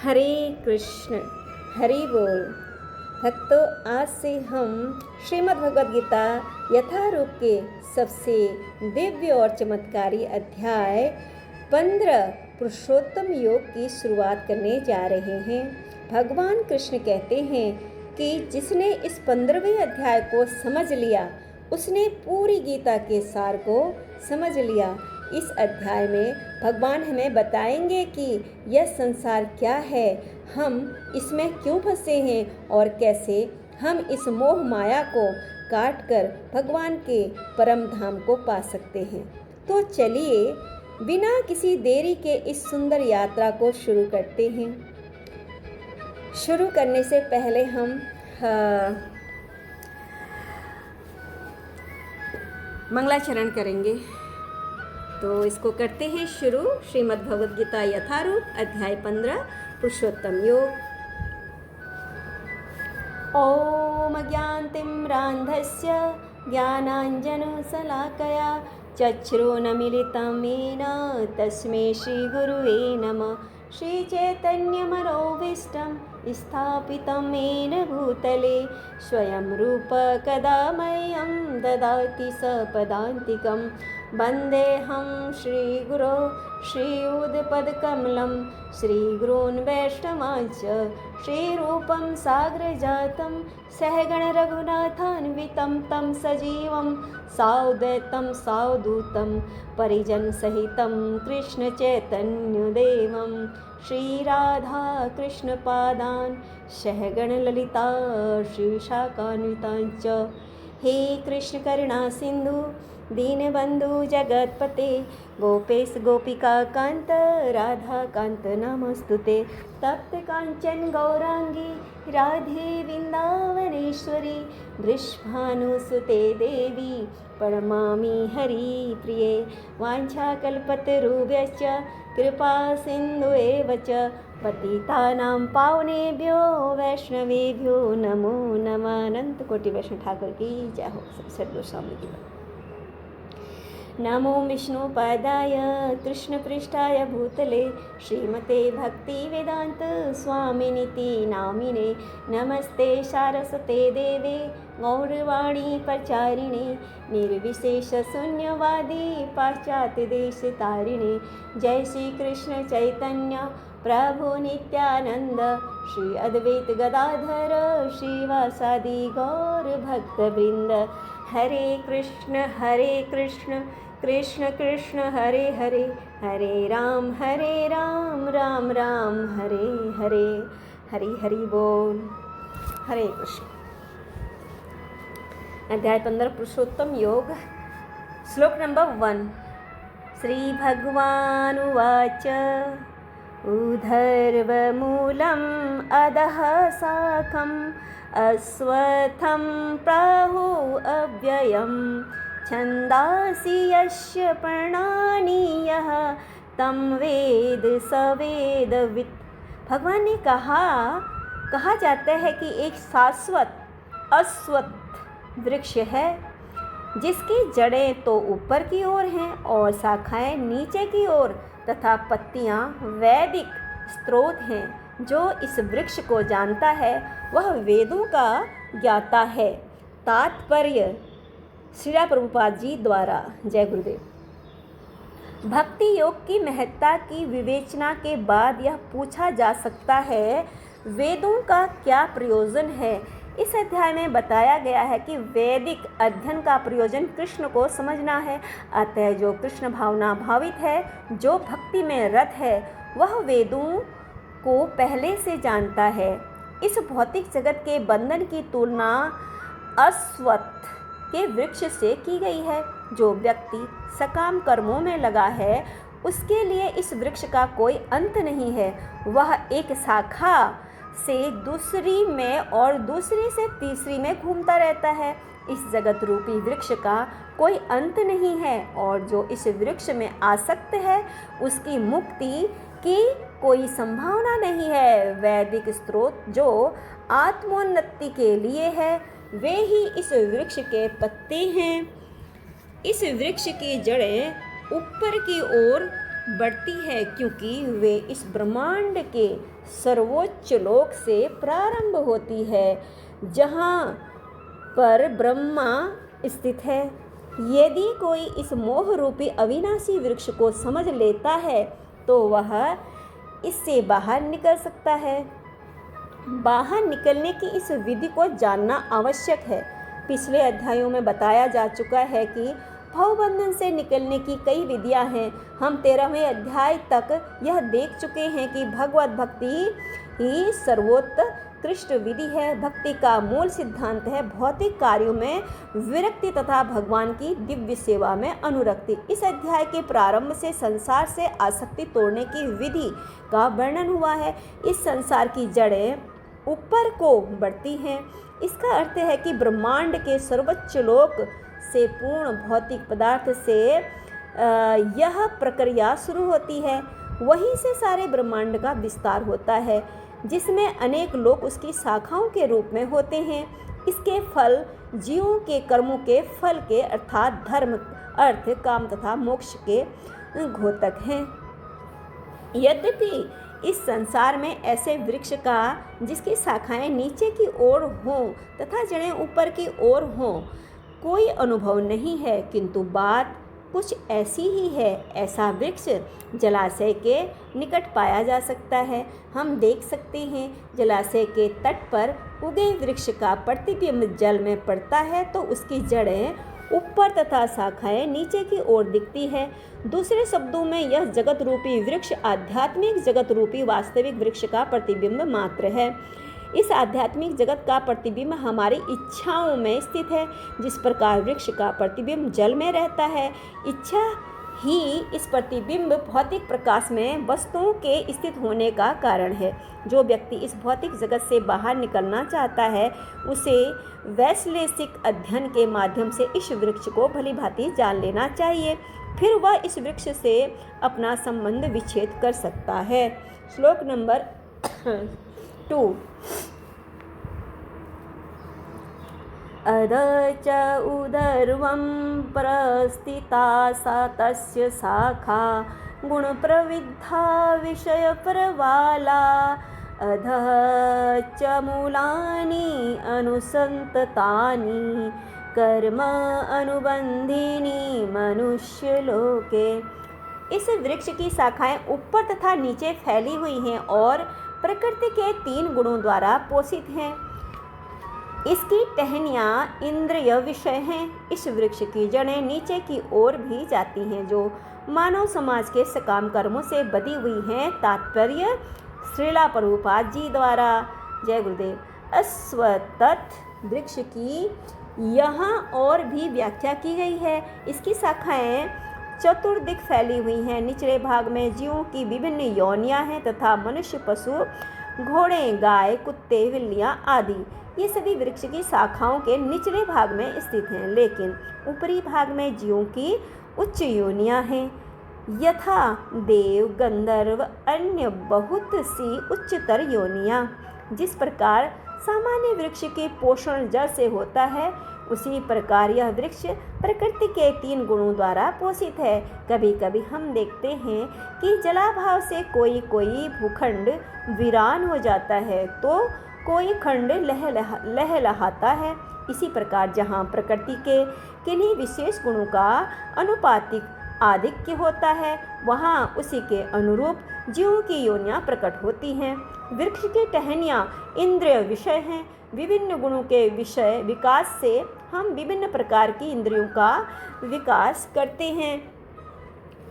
हरे कृष्ण, हरि बोल। भक्तों, आज से हम श्रीमद् भगवद गीता यथारूप के सबसे दिव्य और चमत्कारी अध्याय 15 पुरुषोत्तम योग की शुरुआत करने जा रहे हैं। भगवान कृष्ण कहते हैं कि जिसने इस 15वें अध्याय को समझ लिया उसने पूरी गीता के सार को समझ लिया। इस अध्याय में भगवान हमें बताएंगे कि यह संसार क्या है, हम इसमें क्यों फंसे हैं और कैसे हम इस मोह माया को काट कर भगवान के परम धाम को पा सकते हैं। तो चलिए बिना किसी देरी के इस सुंदर यात्रा को शुरू करते हैं। शुरू करने से पहले हम मंगलाचरण करेंगे। तो इसको करते हैं शुरू। श्रीमद् भगवद गीता यथारूप अध्याय 15 पुरुषोत्तम योग। ओम ज्ञानतिम्रान्धस्य ज्ञानाञ्जनशलाकया चक्षुरुन्मीलितं येन तस्मै श्रीगुरुवे नमः। श्रीचैतन्यमनोभीष्टं स्थापितं येन भूतले स्वयं रूप कदा मह्यं ददाति सपदान्तिकं। वन्देऽहं श्रीगुरो श्रीयुतपदकमलं श्रीगुरून् वैष्णवांश्च श्रीरूपं साग्रजातं सहगण रघुनाथान्वितं तं सजीवं साद्वैतं सावधूतं परिजनसहितं कृष्णचैतन्यदेवं श्रीराधाकृष्णपादान् सहगण ललिता श्रीशाखान्वितांश्च। हे कृष्ण करुणा सिंधु दीनबंधु जगत्पते गोपेश गोपिका कांत राधा कांत नमस्तुते। तप्त कांचन गौरांगी राधे वृंदावनेश्वरी वृषभानुसुते देवी प्रणमामि हरिप्रिये। वाञ्छाकल्पतरुभ्यश्च कृपा सिन्धुएव च पतितानां पावनेभ्यो वैष्णवेभ्यो नमो नमः। अनंत कोटि वैष्णव ठाकुर की जय हो। सद्गुरुस्वामी की। नमो विष्णुपादाय कृष्णपृष्ठाय भूतले श्रीमते भक्तिवेदांत स्वामिनिति नामिने। नमस्ते सारस्वते देवे गौरवाणी प्रचारिणे निर्विशेष शून्यवादी पाश्चात्य देश तारिणे। जय श्री कृष्ण चैतन्य प्रभु नित्यानंद श्री अद्वैत गदाधर श्रीवासादि गौर भक्तवृंद। हरे कृष्ण कृष्ण कृष्ण हरे हरे हरे राम राम राम हरे हरे। हरि हरि बोल। हरे कृष्ण। अध्याय 15 पुरुषोत्तम योग। श्लोक नंबर 1। श्री भगवान उवाच ऊर्ध्वमूलम् अधः शाखम् अश्वत्थं प्राहु अव्ययं छन्दांसि यस्य पर्णानि यः तं वेद स वेदवित्। भगवान ने कहा जाता है कि एक शाश्वत अश्वत्थ वृक्ष है जिसकी जड़ें तो ऊपर की ओर हैं और शाखाएं नीचे की ओर तथा पत्तियां वैदिक स्रोत हैं। जो इस वृक्ष को जानता है वह वेदों का ज्ञाता है। तात्पर्य श्रीला प्रभुपाद जी द्वारा। जय गुरुदेव। भक्ति योग की महत्ता की विवेचना के बाद यह पूछा जा सकता है वेदों का क्या प्रयोजन है। इस अध्याय में बताया गया है कि वैदिक अध्ययन का प्रयोजन कृष्ण को समझना है। अतः जो कृष्ण भावना भावित है, जो भक्ति में रत है, वह वेदों को पहले से जानता है। इस भौतिक जगत के बंधन की तुलना अश्वत्थ के वृक्ष से की गई है। जो व्यक्ति सकाम कर्मों में लगा है उसके लिए इस वृक्ष का कोई अंत नहीं है। वह एक शाखा से दूसरी में और दूसरी से तीसरी में घूमता रहता है। इस जगत रूपी वृक्ष का कोई अंत नहीं है और जो इस वृक्ष में आसक्त है उसकी मुक्ति की कोई संभावना नहीं है। वैदिक स्रोत जो आत्मोन्नति के लिए है वे ही इस वृक्ष के पत्ते हैं। इस वृक्ष की जड़ें ऊपर की ओर बढ़ती है, क्योंकि वे इस ब्रह्मांड के सर्वोच्च लोक से प्रारंभ होती है, जहाँ पर ब्रह्मा स्थित है। यदि कोई इस मोह रूपी अविनाशी वृक्ष को समझ लेता है तो वह इससे बाहर निकल सकता है। बाहर निकलने की इस विधि को जानना आवश्यक है। पिछले अध्यायों में बताया जा चुका है कि भवबंधन से निकलने की कई विधियां हैं। हम 13वें अध्याय तक यह देख चुके हैं कि भगवत भक्ति ही सर्वोत्कृष्ट विधि है। भक्ति का मूल सिद्धांत है भौतिक कार्यों में विरक्ति तथा भगवान की दिव्य सेवा में अनुरक्ति। इस अध्याय के प्रारंभ से संसार से आसक्ति तोड़ने की विधि का वर्णन हुआ है। इस संसार की जड़ें ऊपर को बढ़ती हैं। इसका अर्थ है कि ब्रह्मांड के सर्वोच्च लोक से पूर्ण भौतिक पदार्थ से यह प्रक्रिया शुरू होती है। वहीं से सारे ब्रह्मांड का विस्तार होता है, जिसमें अनेक लोक उसकी शाखाओं के रूप में होते हैं। इसके फल जीवों के कर्मों के फल के अर्थात धर्म, अर्थ, काम तथा मोक्ष के घोतक हैं। यद्यपि इस संसार में ऐसे वृक्ष का जिसकी शाखाएं नीचे की ओर हों तथा जड़ें ऊपर की ओर हों कोई अनुभव नहीं है, किंतु बात कुछ ऐसी ही है। ऐसा वृक्ष जलाशय के निकट पाया जा सकता है। हम देख सकते हैं जलाशय के तट पर उगे वृक्ष का प्रतिबिंब जल में पड़ता है तो उसकी जड़ें ऊपर तथा शाखाएं नीचे की ओर दिखती है। दूसरे शब्दों में यह जगत रूपी वृक्ष आध्यात्मिक जगत रूपी वास्तविक वृक्ष का प्रतिबिंब मात्र है। इस आध्यात्मिक जगत का प्रतिबिंब हमारी इच्छाओं में स्थित है। जिस प्रकार वृक्ष का प्रतिबिंब जल में रहता है, इच्छा ही इस प्रतिबिंब भौतिक प्रकाश में वस्तुओं के स्थित होने का कारण है। जो व्यक्ति इस भौतिक जगत से बाहर निकलना चाहता है उसे वैश्लेषिक अध्ययन के माध्यम से इस वृक्ष को भलीभांति जान लेना चाहिए। फिर वह इस वृक्ष से अपना संबंध विच्छेद कर सकता है। श्लोक नंबर 2। अध च उदर्वं प्रस्थिता सा तस्य शाखा गुणप्रविद्धा विषयप्रवाला अधः च मूलानि अनुसन्ततानि कर्म अनुबंधिनी मनुष्यलोके। इस वृक्ष की शाखाएं ऊपर तथा नीचे फैली हुई हैं और प्रकृति के 3 गुणों द्वारा पोषित हैं। इसकी टहनियाँ इंद्रिय विषय हैं। इस वृक्ष की जड़ें नीचे की ओर भी जाती हैं, जो मानव समाज के सकाम कर्मों से बधी हुई हैं। तात्पर्य श्रीला प्रभुपाद जी द्वारा। जय गुरुदेव। अश्वत्थ वृक्ष की यहाँ और भी व्याख्या की गई है। इसकी शाखाएं चतुर्दिक फैली हुई हैं। निचले भाग में जीवों की विभिन्न योनियां हैं तथा मनुष्य, पशु, घोड़े, गाय, कुत्ते, बिल्लियां आदि ये सभी वृक्ष की शाखाओं के निचले भाग में स्थित हैं। लेकिन ऊपरी भाग में जीवों की उच्च योनियां हैं, यथा देव, गंधर्व, अन्य बहुत सी उच्चतर योनियां। जिस प्रकार सामान्य वृक्ष के पोषण जल से होता है, उसी प्रकार यह वृक्ष प्रकृति के 3 गुणों द्वारा पोषित है। कभी कभी हम देखते हैं कि जलाभाव से कोई भूखंड वीरान हो जाता है तो कोई खंड लहलहाता है। इसी प्रकार जहाँ प्रकृति के किन्हीं विशेष गुणों का अनुपातिक आधिक्य होता है, वहाँ उसी के अनुरूप जीवों की योनियां प्रकट होती हैं। वृक्ष की टहनियाँ इंद्रिय विषय हैं। विभिन्न गुणों के विषय विकास से हम विभिन्न प्रकार की इंद्रियों का विकास करते हैं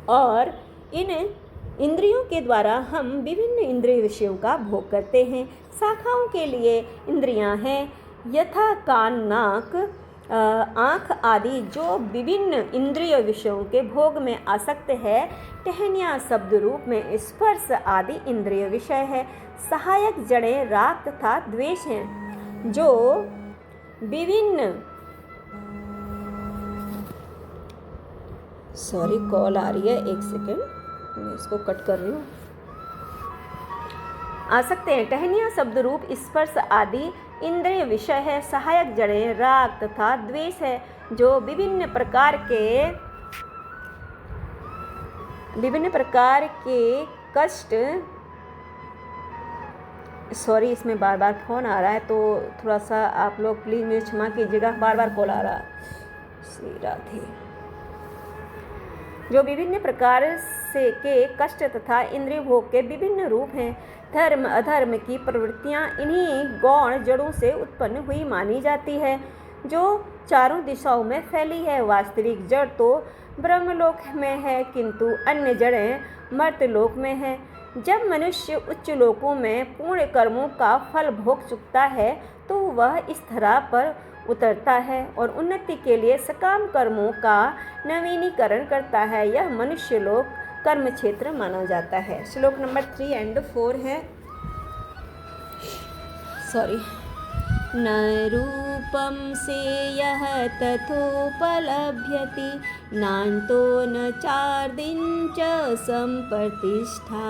और इन इंद्रियों के द्वारा हम विभिन्न इंद्रिय विषयों का भोग करते हैं। शाखाओं के लिए इंद्रियां हैं, यथा कान, नाक, आँख आदि, जो विभिन्न इंद्रिय विषयों के भोग में आसक्त है। टहनियाँ शब्द रूप में स्पर्श आदि इंद्रिय विषय है। सहायक जड़ें राग तथा द्वेष हैं, जो विभिन्न कॉल आ रही है, एक सेकेंड, मैं इसको कट कर रही हूँ। आ सकते हैं। टहनियाँ शब्द रूप स्पर्श आदि इंद्रिय विषय है। सहायक जड़ें राग तथा द्वेष है, जो विभिन्न प्रकार के विभिन्न प्रकार के कष्ट, सॉरी इसमें बार बार फ़ोन आ रहा है तो थोड़ा सा आप लोग प्लीज़ मुझे क्षमा कीजिएगा, बार बार कॉल आ रहा है। श्री राधे। जो विभिन्न प्रकार से के कष्ट तथा इंद्रिय भोग के विभिन्न रूप हैं, धर्म अधर्म की प्रवृत्तियाँ इन्हीं गौण जड़ों से उत्पन्न हुई मानी जाती है, जो चारों दिशाओं में फैली है। वास्तविक जड़ तो ब्रह्मलोक में है, किंतु अन्य जड़ें मर्त्यलोक में हैं। जब मनुष्य उच्च लोकों में पूर्ण कर्मों का फल भोग चुकता है तो वह इस धरा पर उतरता है और उन्नति के लिए सकाम कर्मों का नवीनीकरण करता है। यह मनुष्य लोक कर्म क्षेत्र माना जाता है। श्लोक नंबर 3 एंड 4 है, सॉरी। न रूपं सेयः तथोपलभ्यति, नान्तो न चार्दिं च सम्प्रतिष्ठा।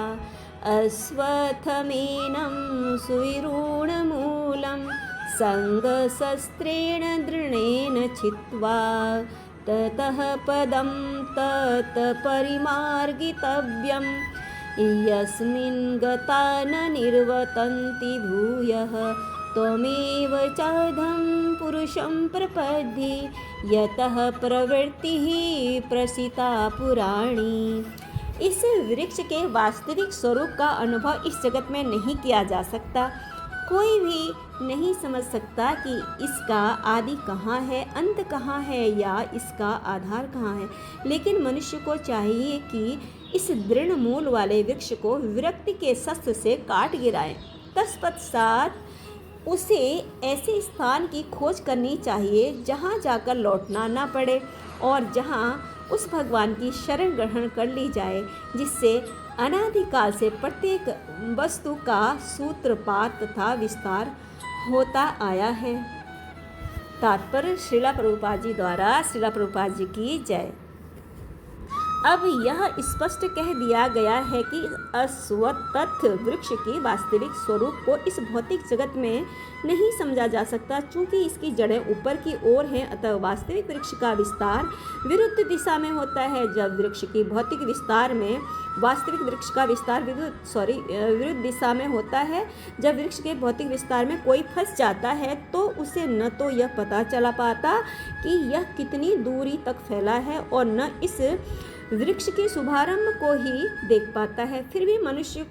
अश्वत्थमेनं सुविरूढमूलं सङ्गशस्त्रेण दृढेन छित्त्वा, ततः पदं तत्परिमार्गितव्यं, यस्मिन् गता न निर्वर्तन्ति भूयः। त्वमेव चाधं पुरुषं प्रपद्ये, यतः प्रवृत्तिः प्रसिता पुराणी। इस वृक्ष के वास्तविक स्वरूप का अनुभव इस जगत में नहीं किया जा सकता। कोई भी नहीं समझ सकता कि इसका आदि कहाँ है, अंत कहाँ है या इसका आधार कहाँ है। लेकिन मनुष्य को चाहिए कि इस दृढ़ मूल वाले वृक्ष को विरक्ति के शस्त्र से काट गिराए। तत्पश्चात उसे ऐसे स्थान की खोज करनी चाहिए जहाँ जाकर लौटना न पड़े और जहाँ उस भगवान की शरण ग्रहण कर ली जाए, जिससे अनादिकाल से प्रत्येक वस्तु का सूत्रपात तथा विस्तार होता आया है। तात्पर्य श्रीला प्रभुपाद जी द्वारा। श्रीला प्रभुपाद जी की जय। अब यह स्पष्ट कह दिया गया है कि अश्वत्थ वृक्ष के वास्तविक स्वरूप को इस भौतिक जगत में नहीं समझा जा सकता, चूँकि इसकी जड़ें ऊपर की ओर हैं। अतः वास्तविक वृक्ष का विस्तार विरुद्ध दिशा में होता है। जब वृक्ष की भौतिक विस्तार में वास्तविक वृक्ष का विस्तार विरुद्ध दिशा में होता है। जब वृक्ष के भौतिक विस्तार में कोई फंस जाता है तो उसे न तो यह पता चला पाता कि यह कितनी दूरी तक फैला है और न इस वृक्ष के शुभारंभ को ही देख पाता है। फिर भी मनुष्य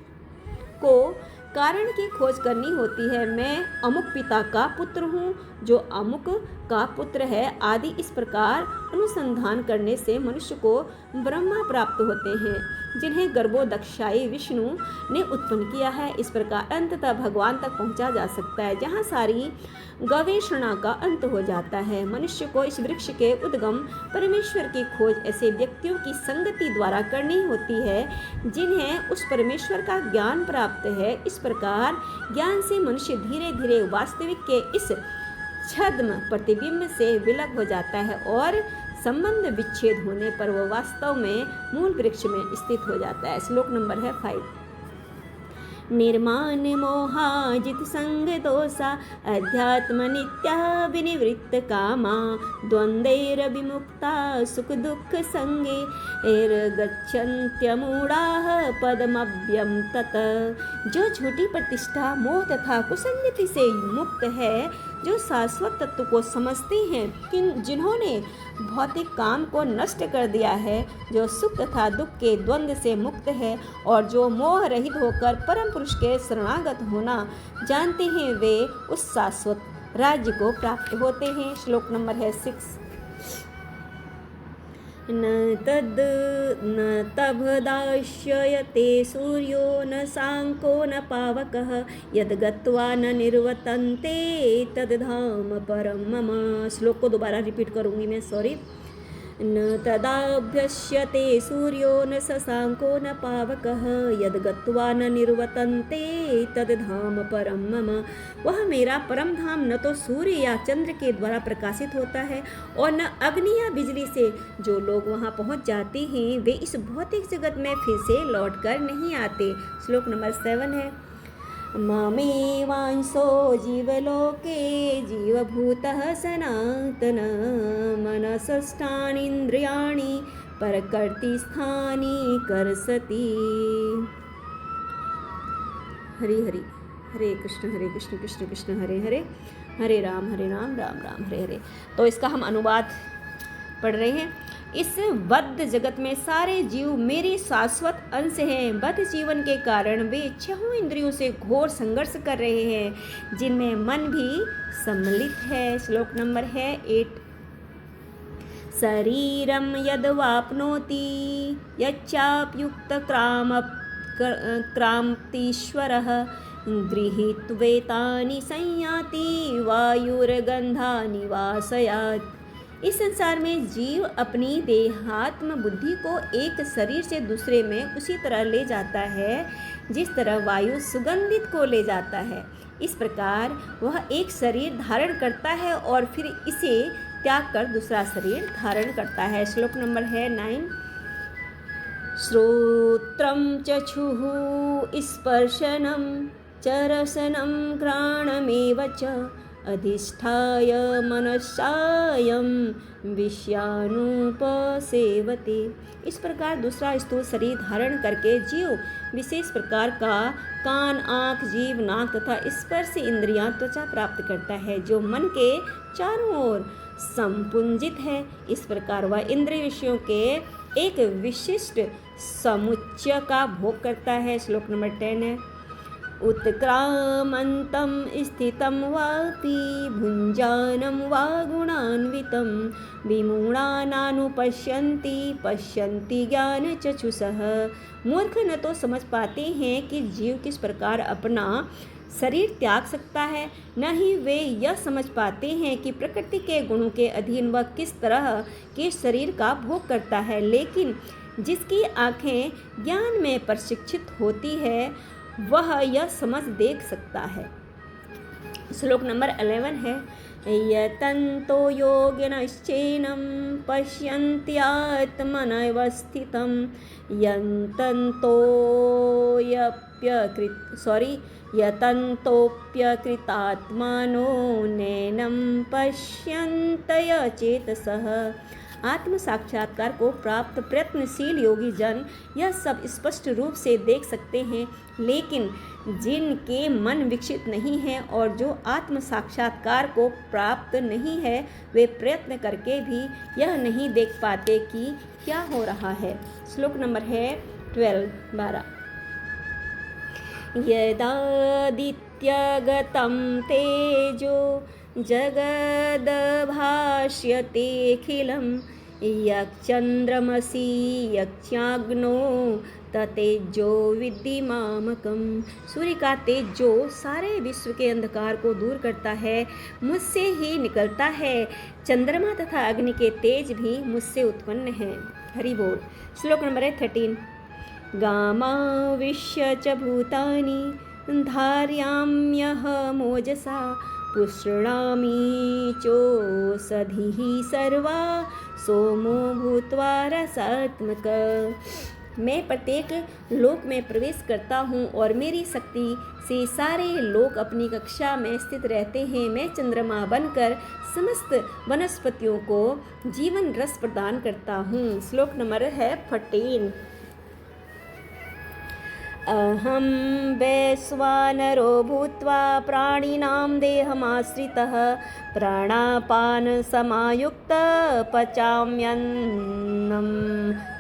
को कारण की खोज करनी होती है। मैं अमुक पिता का पुत्र हूँ जो अमुक का पुत्र है आदि। इस प्रकार अनुसंधान करने से मनुष्य को ब्रह्मा प्राप्त होते हैं, जिन्हें गर्भोदक्षाई विष्णु ने उत्पन्न किया है। इस प्रकार अंततः भगवान तक पहुँचा जा सकता है, जहाँ सारी गवेषणा का अंत हो जाता है। मनुष्य को इस वृक्ष के उद्गम परमेश्वर की खोज ऐसे व्यक्तियों की संगति द्वारा करनी होती है जिन्हें उस परमेश्वर का ज्ञान प्राप्त है। इस प्रकार ज्ञान से मनुष्य धीरे धीरे वास्तविक के इस छद्म प्रतिबिंब से विलग हो जाता है और संबंध विच्छेद होने पर वह वास्तव में मूल वृक्ष में स्थित हो जाता है। श्लोक नंबर है 5। निर्माण मोहाजित संग दोषा, अध्यात्म नित्या विनिवृत्त कामा, द्वंद्वैर विमुक्ता सुख दुख संगे, गच्छन्त्यमूढ़ाः पदमभ्यं तत। जो झूठी प्रतिष्ठा मोह तथा कुसंगति से मुक्त है, जो शाश्वत तत्व को समझते हैं, जिन्होंने भौतिक काम को नष्ट कर दिया है, जो सुख तथा दुख के द्वंद्व से मुक्त है और जो मोह रहित होकर परम पुरुष के शरणागत होना जानते हैं, वे उस शाश्वत राज्य को प्राप्त होते हैं। श्लोक नंबर है 6। न तभदाश्यते सूर्यो न सांको न पावकः, यद् गत्वा न निर्वर्तन्ते तद्धाम परम मम। श्लोक को दोबारा रिपीट करूँगी मैं, सॉरी। न तदाभ्यस्यते सूर्यो न शशांको न पावकः, यद् गत्वा न निर्वर्तन्ते तद्धाम परम मम। वह मेरा परम धाम न तो सूर्य या चंद्र के द्वारा प्रकाशित होता है और न अग्नि या बिजली से। जो लोग वहाँ पहुँच जाते हैं वे इस भौतिक जगत में फिर से लौट कर नहीं आते। श्लोक नंबर 7 है। ममेवांसो जीवलोके जीवभूतः सनातन, मनसष्ठानीन्द्रियाणि प्रकृति स्थानी करसति। हरि हरि, हरे कृष्ण कृष्ण कृष्ण हरे हरे, हरे राम राम राम हरे हरे। तो इसका हम अनुवाद पढ़ रहे हैं। इस बद्ध जगत में सारे जीव मेरे शाश्वत अंश हैं। बद्ध जीवन के कारण वे छहों इंद्रियों से घोर संघर्ष कर रहे हैं, जिनमें मन भी सम्मिलित है। श्लोक नंबर है 8। शरीरम यद्वाप्नोति यच्चाप्युक्त क्रांतीश्वरः गृहीत्वेतानि संयाति वायुर्गंधानि वासयात्। इस संसार में जीव अपनी देहात्म बुद्धि को एक शरीर से दूसरे में उसी तरह ले जाता है जिस तरह वायु सुगंधित को ले जाता है। इस प्रकार वह एक शरीर धारण करता है और फिर इसे त्याग कर दूसरा शरीर धारण करता है। श्लोक नंबर है 9। श्रोत्रम चक्षुः स्पर्शनम च रसनं घ्राणमेव च अधिष्ठाय मनसायं विषयानुपसेवते। इस प्रकार दूसरा स्थूल शरीर धारण करके जीव विशेष प्रकार का कान, आँख, जीभ, नाक तथा स्पर्श इंद्रियां, त्वचा प्राप्त करता है, जो मन के चारों ओर संपुंजित है। इस प्रकार वह इंद्रिय विषयों के एक विशिष्ट समुच्चय का भोग करता है। श्लोक नंबर 10 है। उत्क्रामन्तं स्थितं वापि भुञ्जानं वा गुणान्वितं विमूढानानुपश्यन्ति पश्यन्ति ज्ञानचक्षुषः। मूर्ख न तो समझ पाते हैं कि जीव किस प्रकार अपना शरीर त्याग सकता है, न ही वे यह समझ पाते हैं कि प्रकृति के गुणों के अधीन वह किस तरह के शरीर का भोग करता है। लेकिन जिसकी आँखें ज्ञान में प्रशिक्षित होती है वह यह समझ देख सकता है। श्लोक नंबर 11 है। यतन्तो योगिनश्चैनं पश्यन्त्यात्मनवस्थितं यतन्तोऽप्यकृतात्मानो नैनं पश्यन्तय चेतसः। आत्म साक्षात्कार को प्राप्त प्रयत्नशील योगी जन यह सब स्पष्ट रूप से देख सकते हैं, लेकिन जिनके मन विकसित नहीं है और जो आत्म साक्षात्कार को प्राप्त नहीं है, वे प्रयत्न करके भी यह नहीं देख पाते कि क्या हो रहा है। श्लोक नंबर है 12। यदादित्यगतं तेजो जगद्भाष्यतेऽखिलं यच्चन्द्रमसि यच्चाग्नो ततेजो विद्धि मामकम्। सूर्य का तेज जो सारे विश्व के अंधकार को दूर करता है, मुझसे ही निकलता है। चंद्रमा तथा अग्नि के तेज भी मुझसे उत्पन्न हैं। हरि बोल। श्लोक नंबर 13। गामाविश्य च भूतानि धारयाम्यहमोजसा पुष्णामि चोषधिः सर्वा सोमो भूत्वा रसात्मक। मैं प्रत्येक लोक में प्रवेश करता हूँ और मेरी शक्ति से सारे लोक अपनी कक्षा में स्थित रहते हैं। मैं चंद्रमा बनकर समस्त वनस्पतियों को जीवन रस प्रदान करता हूँ। श्लोक नंबर है 14। अहं वैश्वानरो भूत्वा प्राणिनां देहमाश्रितः प्राणापानसमायुक्तः पचाम्यन्नं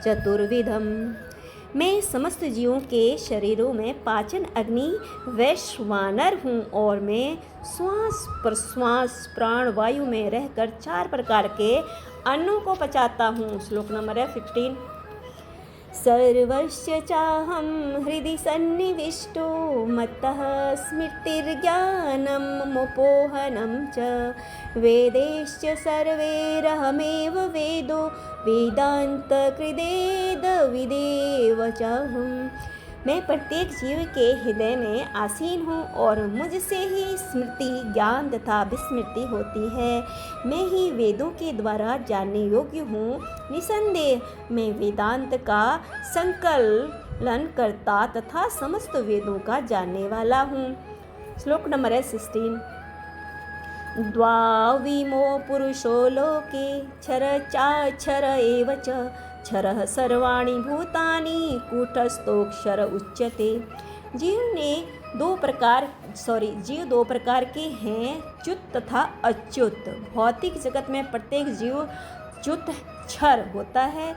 चतुर्विधम्। मैं समस्त जीवों के शरीरों में पाचन अग्नि वैश्वानर हूँ और मैं श्वास प्रश्वास प्राण वायु में रहकर 4 प्रकार के अन्नों को पचाता हूँ। श्लोक नंबर 15। सर्वस्य चाहं हृदि सन्निविष्टो मत्तः स्मृतिर्ज्ञानं मुपोहनं च वेदैश्च सर्वैरहमेव वेदो वेदान्तकृदेव चाहम्। मैं प्रत्येक जीव के हृदय में आसीन हूँ और मुझसे ही स्मृति ज्ञान तथा विस्मृति होती है। मैं ही वेदों के द्वारा जानने योग्य हूँ। निसंदेह मैं वेदांत का संकलन करता तथा समस्त वेदों का जानने वाला हूँ। श्लोक नंबर 16। द्वाविमो पुरुषो लोके क्षर चाक्षर एव च क्षरः सर्वाणि भूतानि कूटस्थोऽक्षर उच्यते। जीव दो प्रकार के हैं, च्युत तथा अच्युत। भौतिक जगत में प्रत्येक जीव च्युत क्षर होता है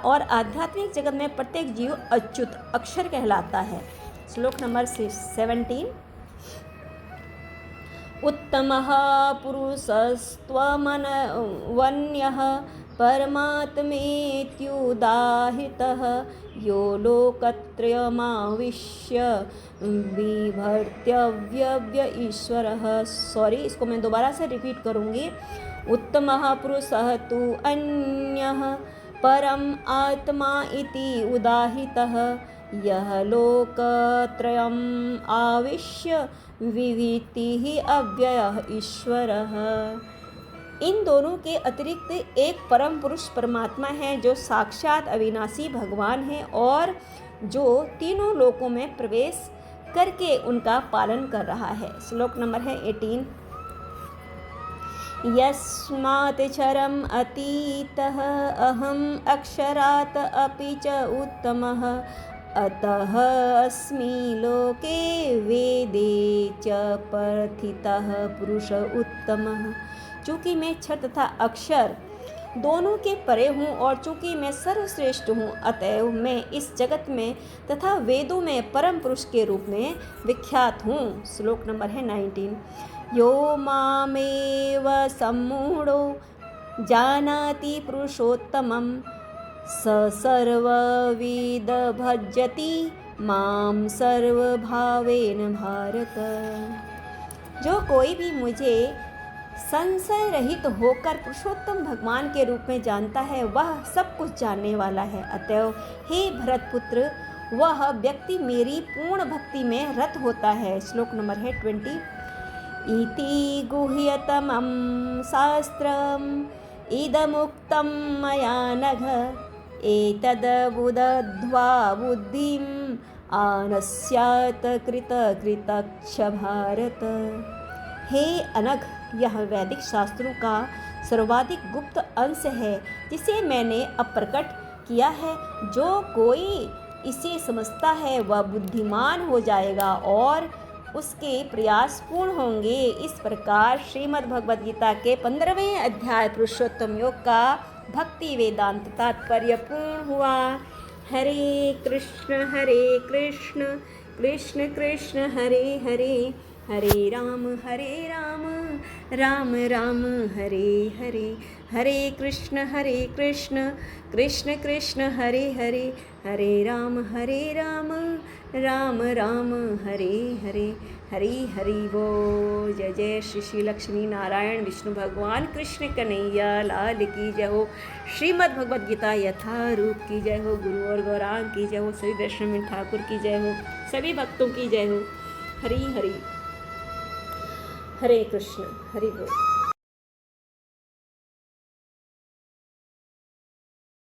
और आध्यात्मिक जगत में प्रत्येक जीव अच्युत अक्षर कहलाता है। श्लोक नंबर 17। उत्तमः पुरुषस्त्वमनवन्यः परमात्मेत्युदाहृतः यो लोकत्रयमाविश्य बिभर्त्यव्यव्य ईश्वरः। इसको मैं दोबारा से रिपीट करूँगी। उत्तमः पुरुषः तु अन्यः परम आत्मा इति उदाहृतः यः लोकत्रयम् आविश्य विभूतिः अव्ययः ईश्वरः। इन दोनों के अतिरिक्त एक परम पुरुष परमात्मा है जो साक्षात अविनाशी भगवान है और जो तीनों लोकों में प्रवेश करके उनका पालन कर रहा है। श्लोक नंबर है 18। यस्मात् क्षरम् अतीतः अहम् अक्षरात् अपि च उत्तमः अतः अस्मि लोके वेदे च प्रथितः पुरुष उत्तमः। चूँकि मैं क्षर तथा अक्षर दोनों के परे हूँ और चूँकि मैं सर्वश्रेष्ठ हूँ, अतएव मैं इस जगत में तथा वेदों में परम पुरुष के रूप में विख्यात हूँ। श्लोक नंबर है 19। यो मामेव सम्मूढ़ो जानाति पुरुषोत्तमं स सर्वविद भजति मां सर्वभावेन भारत। जो कोई भी मुझे संशय रहित होकर पुरुषोत्तम भगवान के रूप में जानता है वह सब कुछ जानने वाला है। अतएव हे भरतपुत्र, वह व्यक्ति मेरी पूर्ण भक्ति में रत होता है। श्लोक नंबर है 20। इति गुह्यतमं शास्त्रम् इदमुक्तं मया नघ एतद्बुद्ध्वा बुद्धिं आनस्यात् कृतकृतक्ष भारत। हे अनघ, यह वैदिक शास्त्रों का सर्वाधिक गुप्त अंश है जिसे मैंने अब प्रकट किया है। जो कोई इसे समझता है वह बुद्धिमान हो जाएगा और उसके प्रयास पूर्ण होंगे। इस प्रकार श्रीमद् भगवद गीता के 15वें अध्याय पुरुषोत्तम योग का भक्ति वेदांत तात्पर्य पूर्ण हुआ। हरे कृष्ण कृष्ण कृष्ण हरे हरे, हरे राम राम राम हरे हरे, हरे कृष्ण कृष्ण कृष्ण हरे हरे, हरे राम राम राम हरे हरे। हरि हरि बोल। जय जय श्री श्री लक्ष्मी नारायण विष्णु भगवान कृष्ण कन्हैया लाल की जय हो। श्रीमद् भगवद गीता यथारूप की जय हो। गुरु और गौरांग की जय हो। सभी वैष्णव ठाकुर की जय हो। सभी भक्तों की जय हो। हरि हरि, हरे कृष्ण, हरि बोल।